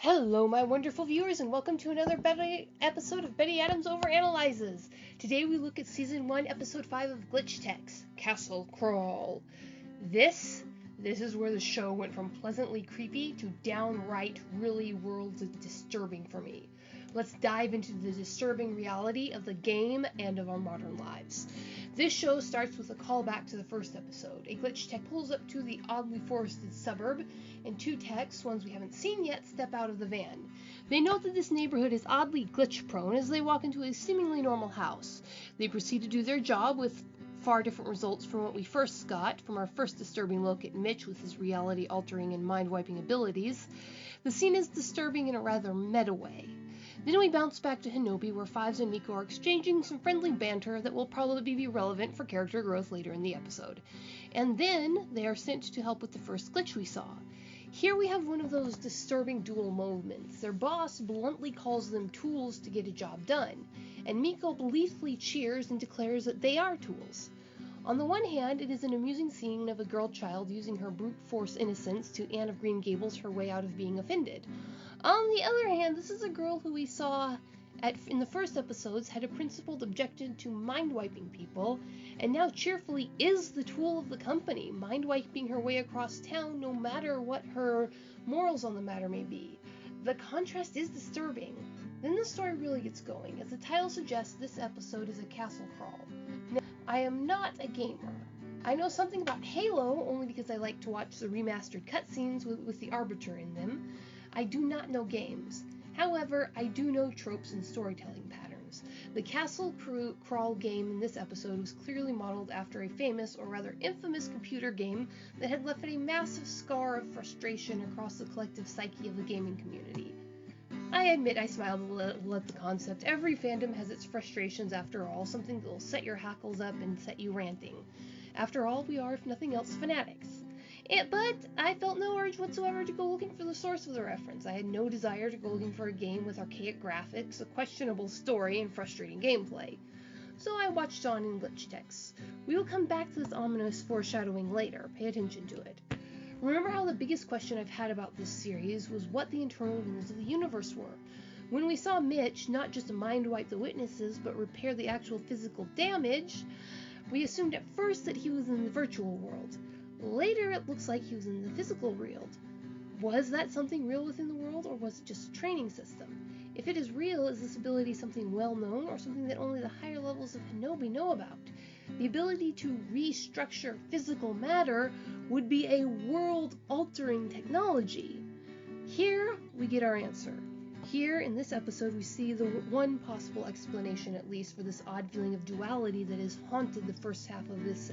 Hello, my wonderful viewers, and welcome to another episode of Betty Adams Overanalyzes. Today we look at Season 1, Episode 5 of Glitch Tech's Castle Crawl. This is where the show went from pleasantly creepy to downright really worldly disturbing for me. Let's dive into the disturbing reality of the game and of our modern lives. This show starts with a callback to the first episode. A glitch tech pulls up to the oddly forested suburb, and two techs, ones we haven't seen yet, step out of the van. They note that this neighborhood is oddly glitch-prone as they walk into a seemingly normal house. They proceed to do their job with far different results from what we first got from our first disturbing look at Mitch with his reality-altering and mind-wiping abilities. The scene is disturbing in a rather meta way. Then we bounce back to Hinobi, where Fives and Miko are exchanging some friendly banter that will probably be relevant for character growth later in the episode. And then they are sent to help with the first glitch we saw. Here we have one of those disturbing dual moments. Their boss bluntly calls them tools to get a job done, and Miko gleefully cheers and declares that they are tools. On the one hand, it is an amusing scene of a girl child using her brute force innocence to Anne of Green Gables her way out of being offended. On the other hand, this is a girl who we saw in the first episodes had a principled objection to mind-wiping people, and now cheerfully is the tool of the company, mind-wiping her way across town no matter what her morals on the matter may be. The contrast is disturbing. Then the story really gets going. As the title suggests, this episode is a castle crawl. Now, I am not a gamer. I know something about Halo only because I like to watch the remastered cutscenes with the Arbiter in them. I do not know games. However, I do know tropes and storytelling patterns. The Castle Crawl game in this episode was clearly modeled after a famous, or rather infamous, computer game that had left a massive scar of frustration across the collective psyche of the gaming community. I admit I smiled a little at the concept. Every fandom has its frustrations after all, something that will set your hackles up and set you ranting. After all, we are, if nothing else, fanatics. But I felt no urge whatsoever to go looking for the source of the reference. I had no desire to go looking for a game with archaic graphics, a questionable story, and frustrating gameplay. So I watched on in glitch techs. We will come back to this ominous foreshadowing later. Pay attention to it. Remember how the biggest question I've had about this series was what the internal rules of the universe were. When we saw Mitch not just mind wipe the witnesses, but repair the actual physical damage, we assumed at first that he was in the virtual world. Later, it looks like he was in the physical world. Was that something real within the world, or was it just a training system? If it is real, is this ability something well known, or something that only the higher levels of Hinobi know about? The ability to restructure physical matter would be a world-altering technology. Here, we get our answer. Here, in this episode, we see the one possible explanation, at least, for this odd feeling of duality that has haunted the first half of this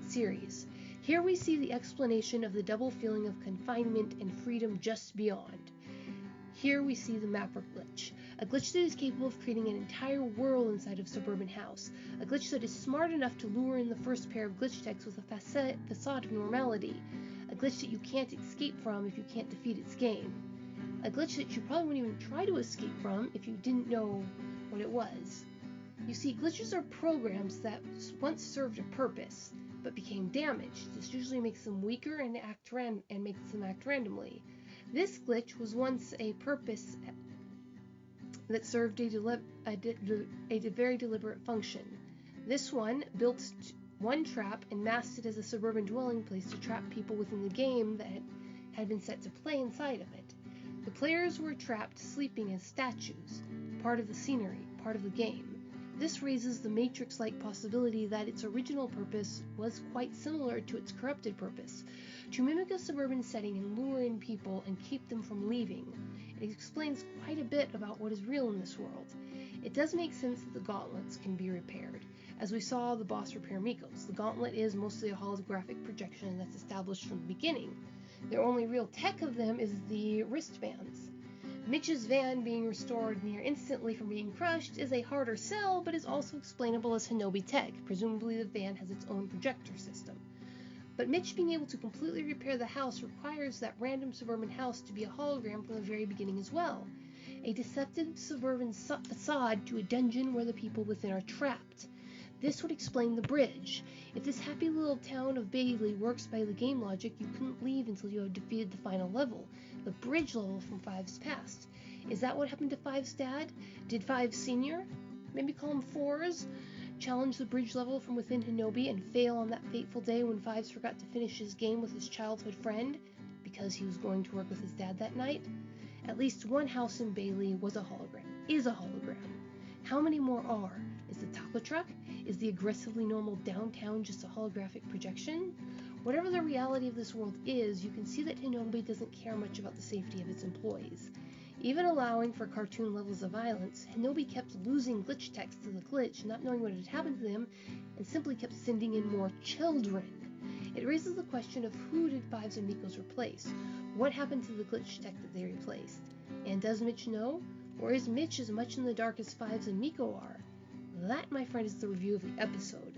series. Here we see the explanation of the double feeling of confinement and freedom just beyond. Here we see the mapper glitch, a glitch that is capable of creating an entire world inside of a suburban house, a glitch that is smart enough to lure in the first pair of glitch techs with a facade of normality, a glitch that you can't escape from if you can't defeat its game, a glitch that you probably wouldn't even try to escape from if you didn't know what it was. You see, glitches are programs that once served a purpose, but became damaged. This usually makes them weaker and makes them act randomly. This glitch was once a purpose that served a very deliberate function. This one built one trap and masked it as a suburban dwelling place to trap people within the game that had been set to play inside of it. The players were trapped sleeping as statues, part of the scenery, part of the game. This raises the Matrix-like possibility that its original purpose was quite similar to its corrupted purpose, to mimic a suburban setting and lure in people and keep them from leaving. It explains quite a bit about what is real in this world. It does make sense that the gauntlets can be repaired, as we saw the boss repair Miko's. The gauntlet is mostly a holographic projection that's established from the beginning. The only real tech of them is the wristbands. Mitch's van being restored near instantly from being crushed is a harder sell, but is also explainable as Hinobi tech. Presumably the van has its own projector system. But Mitch being able to completely repair the house requires that random suburban house to be a hologram from the very beginning as well. A deceptive suburban facade to a dungeon where the people within are trapped. This would explain the bridge. If this happy little town of Bailey works by the game logic, you couldn't leave until you had defeated the final level, the bridge level from Five's past. Is that what happened to Five's dad? Did Five Senior, maybe call him Fours, challenge the bridge level from within Hinobi and fail on that fateful day when Fives forgot to finish his game with his childhood friend because he was going to work with his dad that night? At least one house in Bailey was a hologram, is a hologram. How many more are? Is the taco truck? Is the aggressively normal downtown just a holographic projection? Whatever the reality of this world is, you can see that Hinobi doesn't care much about the safety of its employees. Even allowing for cartoon levels of violence, Hinobi kept losing glitch text to the glitch, not knowing what had happened to them, and simply kept sending in more children. It raises the question of who did Fives and Miko's replace? What happened to the glitch tech that they replaced? And does Mitch know? Or is Mitch as much in the dark as Fives and Miko are? That, my friend, is the review of the episode.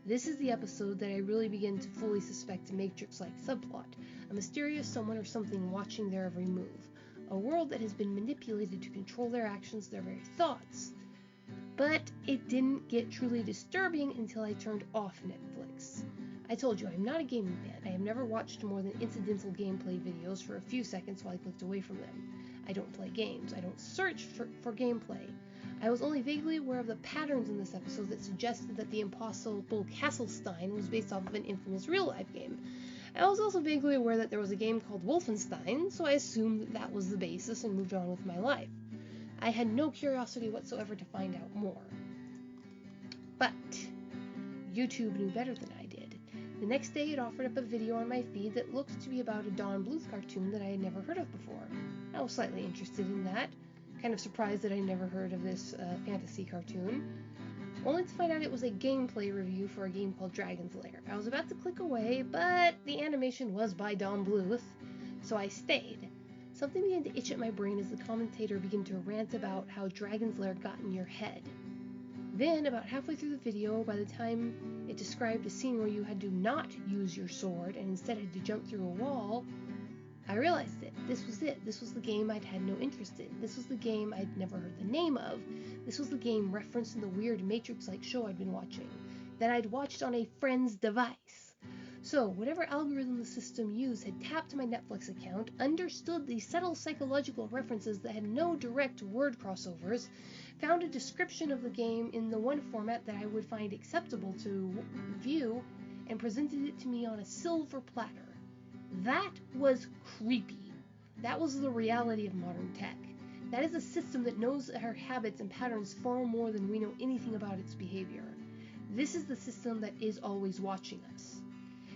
This is the episode that I really begin to fully suspect a Matrix-like subplot, a mysterious someone or something watching their every move, a world that has been manipulated to control their actions, their very thoughts. But it didn't get truly disturbing until I turned off Netflix. I told you, I'm not a gaming fan. I have never watched more than incidental gameplay videos for a few seconds while I clicked away from them. I don't play games. I don't search for gameplay. I was only vaguely aware of the patterns in this episode that suggested that the impossible Castlestein was based off of an infamous real-life game. I was also vaguely aware that there was a game called Wolfenstein, so I assumed that that was the basis and moved on with my life. I had no curiosity whatsoever to find out more. But YouTube knew better than I did. The next day it offered up a video on my feed that looked to be about a Don Bluth cartoon that I had never heard of before. I was slightly interested in that, kind of surprised that I never heard of this fantasy cartoon, only to find out it was a gameplay review for a game called Dragon's Lair. I was about to click away, but the animation was by Don Bluth, so I stayed. Something began to itch at my brain as the commentator began to rant about how Dragon's Lair got in your head. Then, about halfway through the video, by the time it described a scene where you had to not use your sword and instead had to jump through a wall, I realized it. This was it. This was the game I'd had no interest in. This was the game I'd never heard the name of. This was the game referenced in the weird Matrix-like show I'd been watching, that I'd watched on a friend's device. So, whatever algorithm the system used had tapped my Netflix account, understood the subtle psychological references that had no direct word crossovers, found a description of the game in the one format that I would find acceptable to view, and presented it to me on a silver platter. That was creepy. That was the reality of modern tech. That is a system that knows our habits and patterns far more than we know anything about its behavior. This is the system that is always watching us.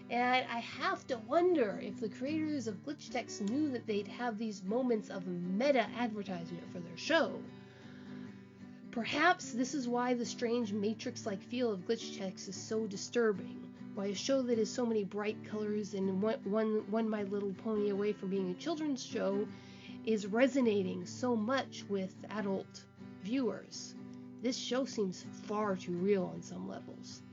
And I have to wonder if the creators of Glitch Techs knew that they'd have these moments of meta advertisement for their show. Perhaps this is why the strange Matrix-like feel of Glitch Techs is so disturbing. Why a show that is so many bright colors and one My Little Pony away from being a children's show is resonating so much with adult viewers. This show seems far too real on some levels.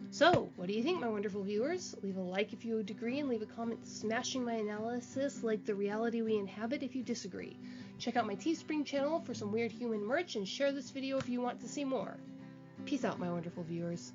So, what do you think, my wonderful viewers? Leave a like if you agree, and leave a comment smashing my analysis like the reality we inhabit if you disagree. Check out my Teespring channel for some weird human merch, and share this video if you want to see more. Peace out, my wonderful viewers.